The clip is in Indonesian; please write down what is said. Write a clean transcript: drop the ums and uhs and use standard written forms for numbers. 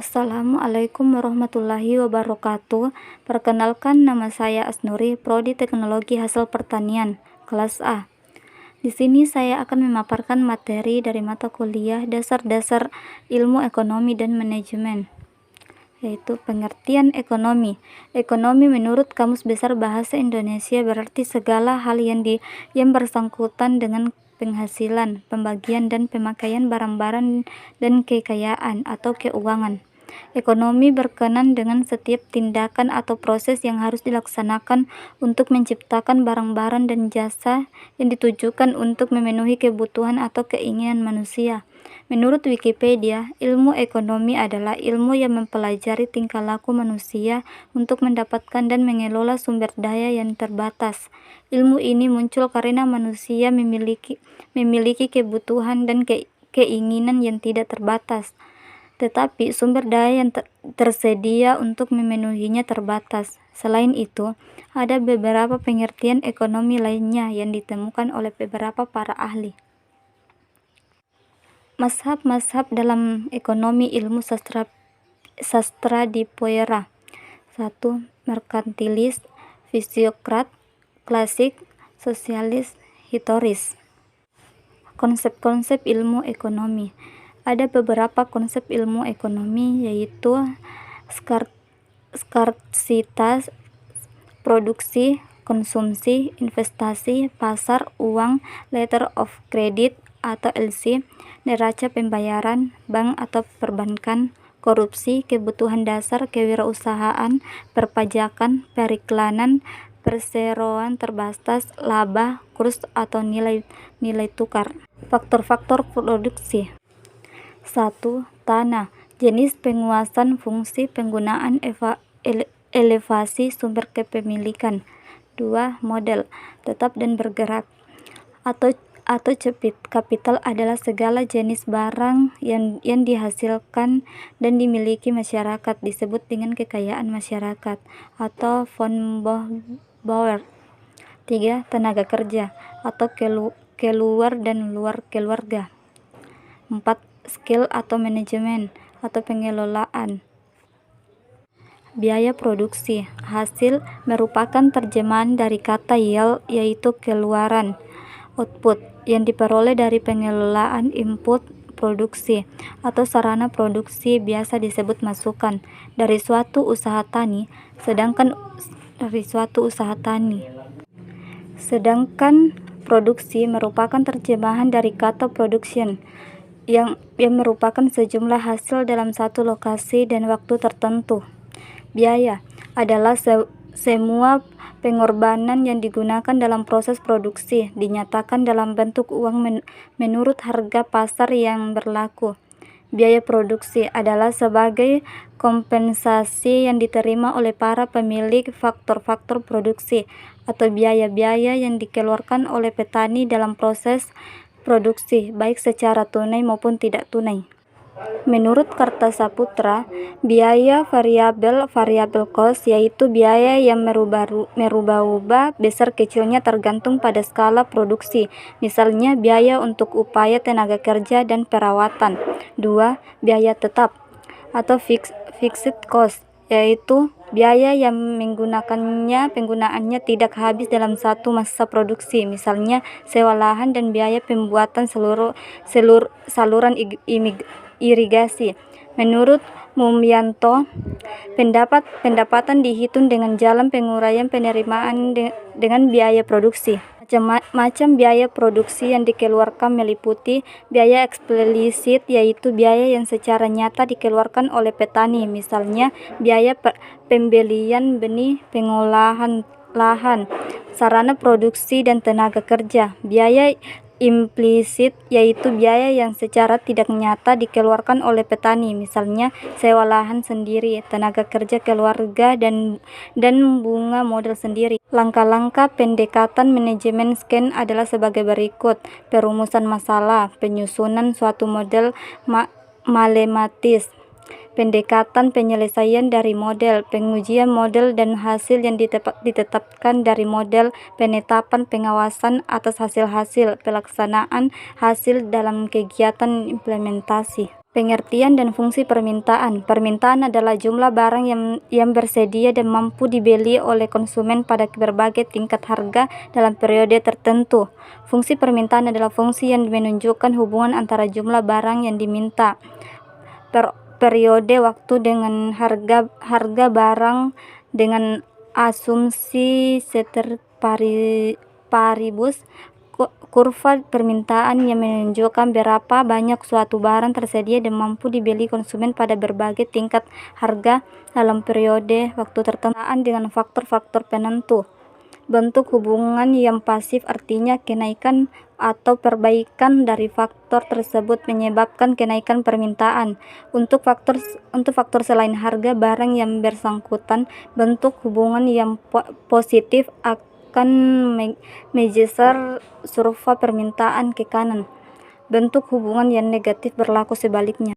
Assalamualaikum warahmatullahi wabarakatuh. Perkenalkan, nama saya Asnuri, Prodi Teknologi Hasil Pertanian, kelas A. Di sini saya akan memaparkan materi dari mata kuliah Dasar-Dasar Ilmu Ekonomi dan Manajemen, yaitu pengertian ekonomi. Ekonomi menurut Kamus Besar Bahasa Indonesia berarti segala hal yang bersangkutan dengan penghasilan, pembagian dan pemakaian barang-barang dan kekayaan atau keuangan. Ekonomi berkenan dengan setiap tindakan atau proses yang harus dilaksanakan untuk menciptakan barang-barang dan jasa yang ditujukan untuk memenuhi kebutuhan atau keinginan manusia. Menurut Wikipedia, ilmu ekonomi adalah ilmu yang mempelajari tingkah laku manusia untuk mendapatkan dan mengelola sumber daya yang terbatas. Ilmu ini muncul karena manusia memiliki kebutuhan dan keinginan yang tidak terbatas, tetapi sumber daya yang tersedia untuk memenuhinya terbatas. Selain itu, ada beberapa pengertian ekonomi lainnya yang ditemukan oleh beberapa para ahli. Mazhab-mazhab dalam ekonomi ilmu sastra dipoera. 1. Merkantilis, fisiokrat, klasik, sosialis, historis. Konsep-konsep ilmu ekonomi. Ada beberapa konsep ilmu ekonomi, yaitu skarsitas, produksi, konsumsi, investasi, pasar uang, letter of credit atau LC, neraca pembayaran, bank atau perbankan, korupsi, kebutuhan dasar kewirausahaan, perpajakan, periklanan, perseroan terbatas, laba, kurs atau nilai tukar. Faktor-faktor produksi. 1. Tanah, jenis, penguasaan, fungsi, penggunaan, elevasi, sumber kepemilikan. 2. Modal, tetap dan bergerak atau cepit. Kapital adalah segala jenis barang yang dihasilkan dan dimiliki masyarakat, disebut dengan kekayaan masyarakat atau von Bauer. 3. Tenaga kerja atau keluar dan luar keluarga. 4. Skill atau manajemen atau pengelolaan. Biaya produksi. Hasil merupakan terjemahan dari kata yield, yaitu keluaran. Output, yang diperoleh dari pengelolaan input produksi atau sarana produksi, biasa disebut masukan dari suatu usaha tani. Sedangkan produksi merupakan terjemahan dari kata production yang merupakan sejumlah hasil dalam satu lokasi dan waktu tertentu. Biaya adalah semua pengorbanan yang digunakan dalam proses produksi, dinyatakan dalam bentuk uang menurut harga pasar yang berlaku. Biaya produksi adalah sebagai kompensasi yang diterima oleh para pemilik faktor-faktor produksi atau biaya-biaya yang dikeluarkan oleh petani dalam proses produksi, baik secara tunai maupun tidak tunai. Menurut Kartasaputra, biaya variabel cost, yaitu biaya yang merubah-ubah besar kecilnya tergantung pada skala produksi. Misalnya, biaya untuk upaya tenaga kerja dan perawatan. 2. Biaya tetap atau fixed cost, yaitu biaya yang penggunaannya tidak habis dalam satu masa produksi. Misalnya, sewa lahan dan biaya pembuatan saluran irigasi. Menurut Mumyanto, pendapatan dihitung dengan jalan penguraian penerimaan dengan biaya produksi. Macam biaya produksi yang dikeluarkan meliputi biaya eksplisit, yaitu biaya yang secara nyata dikeluarkan oleh petani. Misalnya, biaya pembelian benih, pengolahan lahan, sarana produksi dan tenaga kerja. Biaya implisit, yaitu biaya yang secara tidak nyata dikeluarkan oleh petani, misalnya sewa lahan sendiri, tenaga kerja keluarga, dan bunga modal sendiri. Langkah-langkah pendekatan manajemen scan adalah sebagai berikut: perumusan masalah, penyusunan suatu model matematis, pendekatan penyelesaian dari model, pengujian model dan hasil yang ditetapkan dari model, penetapan pengawasan atas hasil-hasil, pelaksanaan hasil dalam kegiatan implementasi. Pengertian dan fungsi permintaan. Permintaan adalah jumlah barang yang bersedia dan mampu dibeli oleh konsumen pada berbagai tingkat harga dalam periode tertentu. Fungsi permintaan adalah fungsi yang menunjukkan hubungan antara jumlah barang yang diminta, periode waktu dengan harga barang dengan asumsi ceteris paribus. Kurva permintaan yang menunjukkan berapa banyak suatu barang tersedia dan mampu dibeli konsumen pada berbagai tingkat harga dalam periode waktu tertentu dengan faktor-faktor penentu. Bentuk hubungan yang pasif artinya kenaikan atau perbaikan dari faktor tersebut menyebabkan kenaikan permintaan. Untuk faktor selain harga barang yang bersangkutan, bentuk hubungan yang positif akan menggeser kurva permintaan ke kanan. Bentuk hubungan yang negatif berlaku sebaliknya.